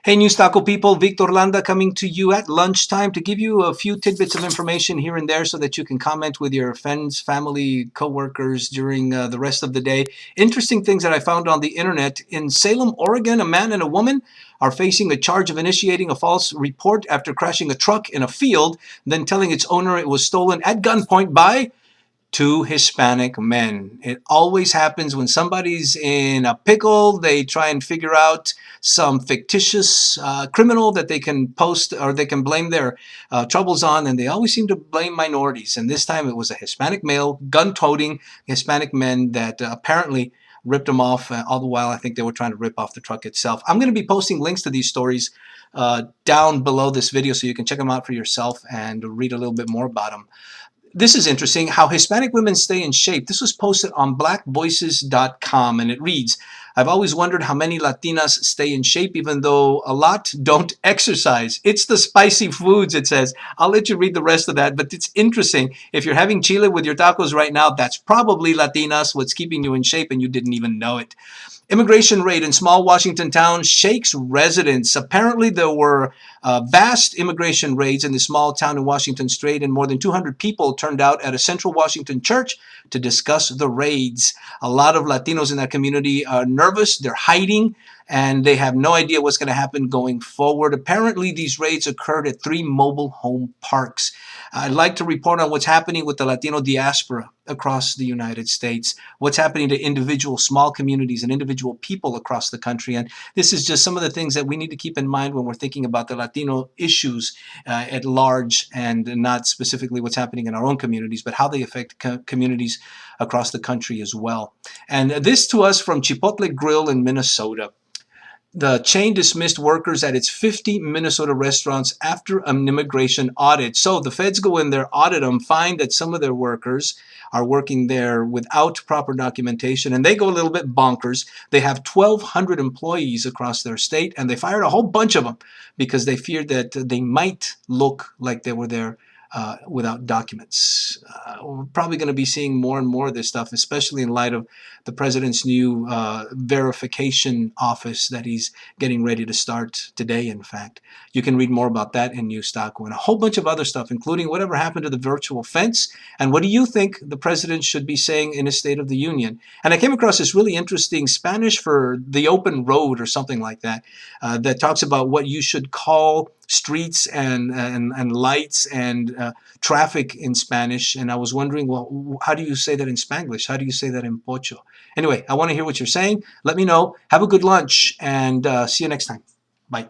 Hey, NewsTaco people, Victor Landa coming to you at lunchtime to give you a few tidbits of information here and there so that you can comment with your friends, family, coworkers during the rest of the day. Interesting things that I found on the internet. In Salem, Oregon, a man and a woman are facing a charge of initiating a false report after crashing a truck in a field, then telling its owner it was stolen at gunpoint by two Hispanic men. It always happens when somebody's in a pickle. They try and figure out some fictitious criminal that they can post or they can blame their troubles on, and they always seem to blame minorities. And this time it was a Hispanic male, gun-toting Hispanic men that apparently ripped them off. All the while, I think they were trying to rip off the truck itself. I'm going to be posting links to these stories down below this video so you can check them out for yourself and read a little bit more about them. This is interesting, how Hispanic women stay in shape. This was posted on blackvoices.com, and it reads, I've always wondered how many Latinas stay in shape even though a lot don't exercise. It's the spicy foods, it says. I'll let you read the rest of that, but it's interesting. If you're having chile with your tacos right now, that's probably Latinas, what's keeping you in shape, and you didn't even know it. Immigration raid in small Washington town shakes residents. Apparently, there were vast immigration raids in the small town in Washington State, and more than 200 people turned out at a central Washington church to discuss the raids. A lot of Latinos in that community are nervous. They're hiding, and they have no idea what's going to happen going forward. Apparently, these raids occurred at 3 mobile home parks. I'd like to report on what's happening with the Latino diaspora across the United States, what's happening to individual small communities and individual people across the country. And this is just some of the things that we need to keep in mind when we're thinking about the Latino issues at large, and not specifically what's happening in our own communities, but how they affect communities across the country as well. And this to us from Chipotle Grill in Minnesota. The chain dismissed workers at its 50 Minnesota restaurants after an immigration audit. So the feds go in there, audit them, find that some of their workers are working there without proper documentation, and they go a little bit bonkers. They have 1,200 employees across their state, and they fired a whole bunch of them because they feared that they might look like they were there without documents. We're probably going to be seeing more and more of this stuff, especially in light of the president's new verification office that he's getting ready to start today, in fact. You can read more about that in NewsTaco and a whole bunch of other stuff, including whatever happened to the virtual fence, and what do you think the president should be saying in his State of the Union. And I came across this really interesting Spanish for the open road or something like that, that talks about what you should call streets and lights and traffic in Spanish. And I was wondering, well, how do you say that in Spanglish? How do you say that in Pocho? Anyway, I want to hear what you're saying. Let me know. Have a good lunch, and see you next time. Bye.